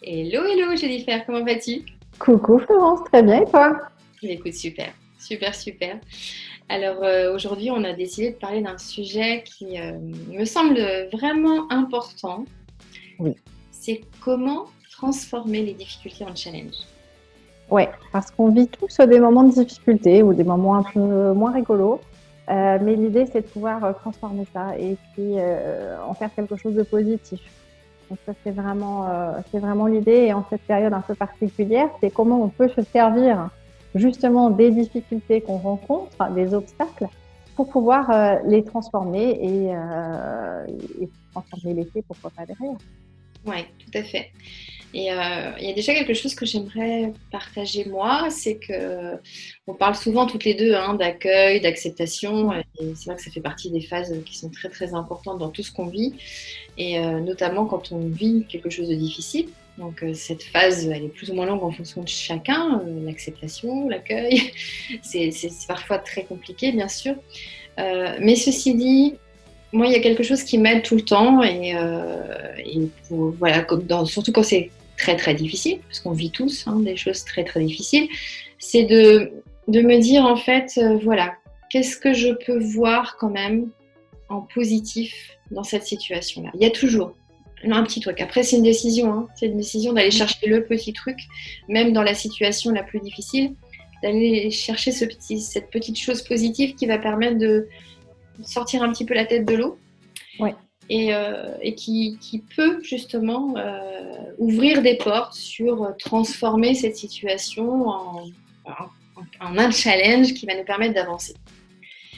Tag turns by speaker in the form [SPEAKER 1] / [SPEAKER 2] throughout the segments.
[SPEAKER 1] Hello, hello Jennifer, comment vas-tu?
[SPEAKER 2] Coucou Florence, très bien et toi?
[SPEAKER 1] Écoute, super, super, super. Alors aujourd'hui, on a décidé de parler d'un sujet qui me semble vraiment important.
[SPEAKER 2] Oui,
[SPEAKER 1] C'est comment transformer les difficultés en challenge.
[SPEAKER 2] ouais, parce qu'on vit tous des moments de difficulté ou des moments un peu moins rigolos, mais l'idée c'est de pouvoir transformer ça et puis en faire quelque chose de positif. Donc ça c'est vraiment l'idée et en cette période un peu particulière, c'est comment on peut se servir justement des difficultés qu'on rencontre, des obstacles, pour pouvoir les transformer et transformer l'effet, pourquoi pas derrière.
[SPEAKER 1] Ouais, tout à fait. Et il y a déjà quelque chose que j'aimerais partager moi, c'est que on parle souvent toutes les deux d'accueil, d'acceptation, et c'est vrai que ça fait partie des phases qui sont très très importantes dans tout ce qu'on vit, et notamment quand on vit quelque chose de difficile. Donc cette phase, elle est plus ou moins longue en fonction de chacun, l'acceptation, l'accueil, c'est parfois très compliqué bien sûr. Mais ceci dit, moi, il y a quelque chose qui m'aide tout le temps voilà, surtout quand c'est très très difficile, parce qu'on vit tous des choses très très difficiles, c'est de me dire en fait, voilà, qu'est-ce que je peux voir quand même en positif dans cette situation-là. Il y a toujours un petit truc. Après, c'est une décision, c'est une décision d'aller chercher le petit truc, même dans la situation la plus difficile, d'aller chercher cette petite chose positive qui va permettre de sortir un petit peu la tête de l'eau
[SPEAKER 2] Ouais.
[SPEAKER 1] et qui peut justement ouvrir des portes sur transformer cette situation en un challenge qui va nous permettre d'avancer.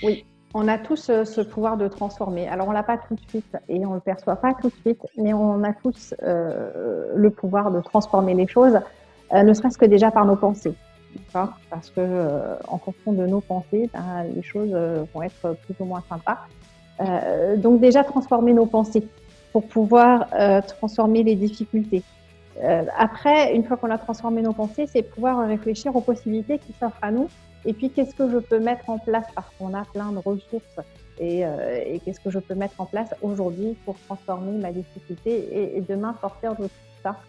[SPEAKER 2] Oui, on a tous ce pouvoir de transformer. Alors, on l'a pas tout de suite et on ne le perçoit pas tout de suite, mais on a tous le pouvoir de transformer les choses, ne serait-ce que déjà par nos pensées. Parce que en fonction de nos pensées, les choses vont être plus ou moins sympas. Donc déjà transformer nos pensées pour pouvoir transformer les difficultés. Après, une fois qu'on a transformé nos pensées, c'est pouvoir réfléchir aux possibilités qui s'offrent à nous. Et puis, qu'est-ce que je peux mettre en place parce qu'on a plein de ressources et qu'est-ce que je peux mettre en place aujourd'hui pour transformer ma difficulté et demain sortir de tout ça.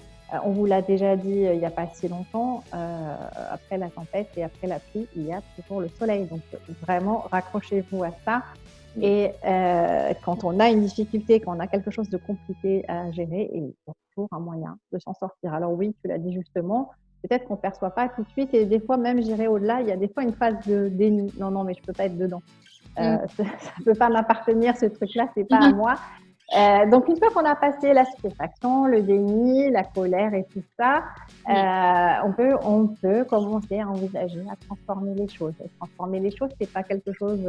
[SPEAKER 2] On vous l'a déjà dit il n'y a pas si longtemps, après la tempête et après la pluie, il y a toujours le soleil. Donc, vraiment, raccrochez-vous à ça. Et quand on a une difficulté, quand on a quelque chose de compliqué à gérer, il y a toujours un moyen de s'en sortir. Alors oui, tu l'as dit justement, peut-être qu'on ne perçoit pas tout de suite et des fois même, j'irai au-delà, il y a des fois une phase de déni. Non, non, mais je ne peux pas être dedans.
[SPEAKER 1] Mm.
[SPEAKER 2] Ça ne peut pas m'appartenir, ce truc-là, ce n'est pas à moi. Donc une fois qu'on a passé la stupéfaction, le déni, la colère et tout ça, on peut commencer à envisager à transformer les choses. Et transformer les choses, c'est pas quelque chose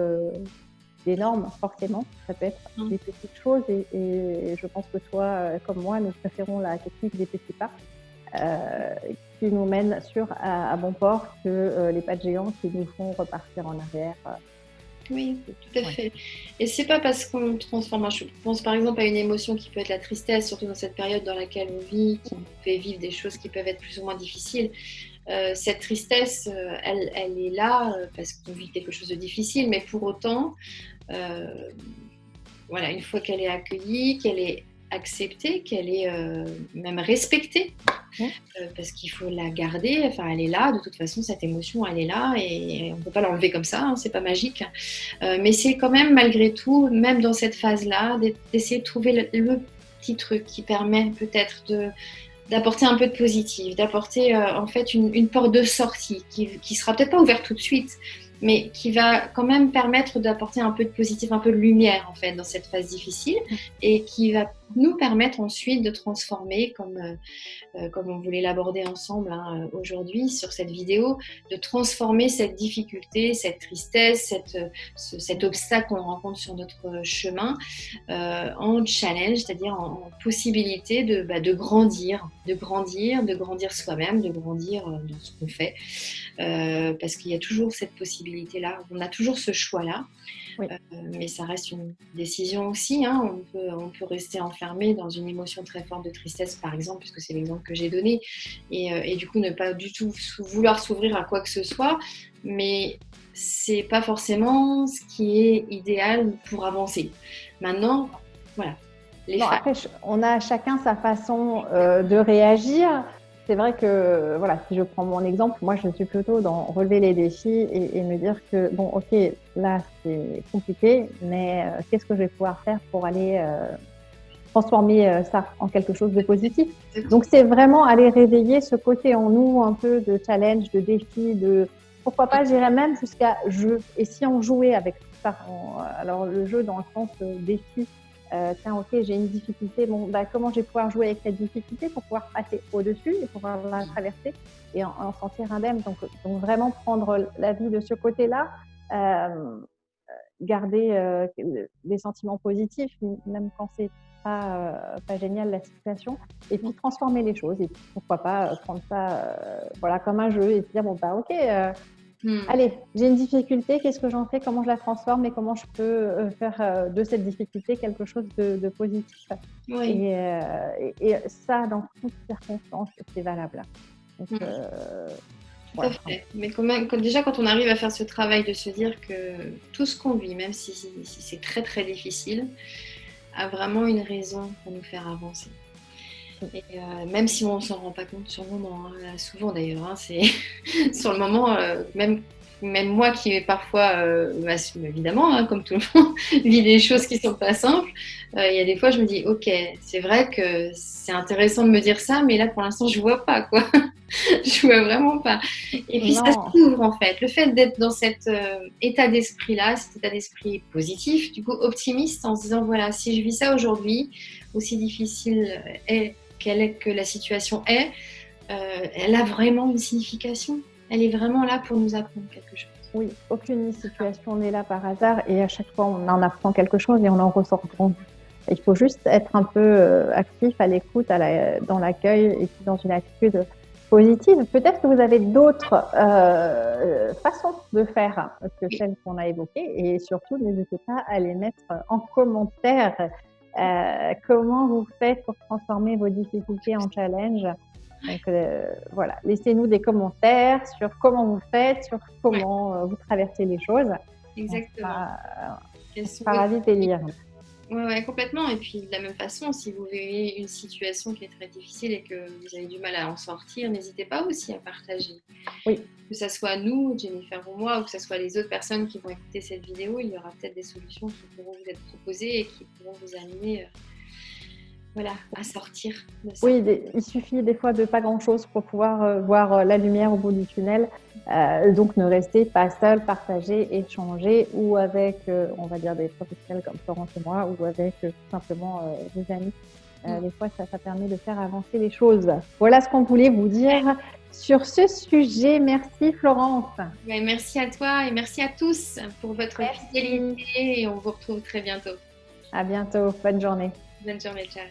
[SPEAKER 2] d'énorme, forcément. Ça peut être des petites choses et je pense que toi, comme moi, nous préférons la technique des petits pas qui nous mènent à bon port que les pas de géants qui nous font repartir en arrière.
[SPEAKER 1] Oui, tout à fait. Et c'est pas parce qu'on transforme. Je pense par exemple à une émotion qui peut être la tristesse, surtout dans cette période dans laquelle on vit, qui nous fait vivre des choses qui peuvent être plus ou moins difficiles. Cette tristesse, elle est là parce qu'on vit quelque chose de difficile, mais pour autant, euh, voilà, une fois qu'elle est accueillie, qu'elle est acceptée, qu'elle est même respectée, parce qu'il faut la garder, enfin elle est là, de toute façon cette émotion elle est là et on ne peut pas l'enlever comme ça, c'est pas magique. Mais c'est quand même malgré tout, même dans cette phase-là, d'essayer de trouver le petit truc qui permet peut-être d'apporter un peu de positif, d'apporter en fait une porte de sortie qui sera peut-être pas ouverte tout de suite, mais qui va quand même permettre d'apporter un peu de positif, un peu de lumière en fait dans cette phase difficile et qui va nous permettre ensuite de transformer comme on voulait l'aborder ensemble aujourd'hui sur cette vidéo, de transformer cette difficulté, cette tristesse, cet obstacle qu'on rencontre sur notre chemin en challenge, c'est-à-dire en possibilité de grandir, de grandir soi-même, de grandir dans ce qu'on fait, parce qu'il y a toujours cette possibilité-là, on a toujours ce choix-là.
[SPEAKER 2] Oui.
[SPEAKER 1] Mais ça reste une décision aussi. On peut rester enfermé dans une émotion très forte de tristesse, par exemple, puisque c'est l'exemple que j'ai donné, et du coup ne pas du tout vouloir s'ouvrir à quoi que ce soit. Mais c'est pas forcément ce qui est idéal pour avancer. Maintenant, voilà. les
[SPEAKER 2] Non,
[SPEAKER 1] femmes.
[SPEAKER 2] après, on a chacun sa façon de réagir. C'est vrai que, voilà, si je prends mon exemple, moi, je suis plutôt dans relever les défis et me dire que, bon, ok, là, c'est compliqué, mais qu'est-ce que je vais pouvoir faire pour aller transformer ça en quelque chose de positif. Donc, c'est vraiment aller réveiller ce côté en nous un peu de challenge, de défi, de pourquoi pas, j'irais même jusqu'à jeu. Et si on jouait avec tout ça, alors le jeu dans le sens défi, tiens, ok, j'ai une difficulté, bon, bah, comment je vais pouvoir jouer avec cette difficulté pour pouvoir passer au-dessus et pouvoir la traverser et en sortir indemne. Donc, vraiment prendre la vie de ce côté-là. Euh, Garder des sentiments positifs, même quand c'est pas génial la situation, et puis transformer les choses. Et puis, pourquoi pas prendre ça voilà, comme un jeu et se dire, bon, bah, ok, allez, j'ai une difficulté, qu'est-ce que j'en fais, comment je la transforme et comment je peux faire de cette difficulté quelque chose de positif.
[SPEAKER 1] Oui.
[SPEAKER 2] Et ça, dans toutes circonstances, c'est valable. Donc,
[SPEAKER 1] Tout à fait. Mais quand même, déjà, quand on arrive à faire ce travail de se dire que tout ce qu'on vit, même si c'est très très difficile, a vraiment une raison pour nous faire avancer. Et même si on ne s'en rend pas compte sur le moment, hein, souvent d'ailleurs, hein, c'est sur le moment, même moi qui est parfois, évidemment, hein, comme tout le monde, vit des choses qui ne sont pas simples, il y a des fois je me dis, ok, c'est vrai que c'est intéressant de me dire ça, mais là pour l'instant je ne vois pas, quoi. Je vois vraiment pas. Et puis ça
[SPEAKER 2] non.
[SPEAKER 1] s'ouvre en fait. Le fait d'être dans cet état d'esprit-là, cet état d'esprit positif, du coup optimiste, en se disant voilà, si je vis ça aujourd'hui, aussi difficile que la situation est, elle a vraiment une signification. Elle est vraiment là pour nous apprendre quelque chose.
[SPEAKER 2] Oui, aucune situation n'est là par hasard et à chaque fois on en apprend quelque chose et on en ressort grandi. Il faut juste être un peu actif à l'écoute, dans l'accueil et puis dans une attitude positive. Peut-être que vous avez d'autres façons de faire que celles qu'on a évoquées et surtout n'hésitez pas à les mettre en commentaire. Comment vous faites pour transformer vos difficultés en challenge? Donc voilà, laissez-nous des commentaires sur comment vous faites, sur
[SPEAKER 1] Ouais,
[SPEAKER 2] comment vous traversez les choses.
[SPEAKER 1] exactement.
[SPEAKER 2] On sera ravis de les lire.
[SPEAKER 1] Ouais, ouais, complètement. Et puis de la même façon, si vous vivez une situation qui est très difficile et que vous avez du mal à en sortir, n'hésitez pas aussi à partager.
[SPEAKER 2] Oui.
[SPEAKER 1] Que ça soit nous, Jennifer ou moi, ou que ce soit les autres personnes qui vont écouter cette vidéo, il y aura peut-être des solutions qui pourront vous être proposées et qui pourront vous amener voilà, à sortir de ça.
[SPEAKER 2] Oui, il suffit des fois de pas grand-chose pour pouvoir voir la lumière au bout du tunnel. Donc ne restez pas seul, partagez, échangez ou avec, on va dire, des professionnels comme Florence et moi ou avec tout simplement des amis. Des fois, ça permet de faire avancer les choses. Voilà ce qu'on voulait vous dire sur ce sujet. Merci Florence.
[SPEAKER 1] Ouais, merci à toi et merci à tous pour votre fidélité et on vous retrouve très bientôt.
[SPEAKER 2] À bientôt. Bonne journée.
[SPEAKER 1] Bonne journée, ciao.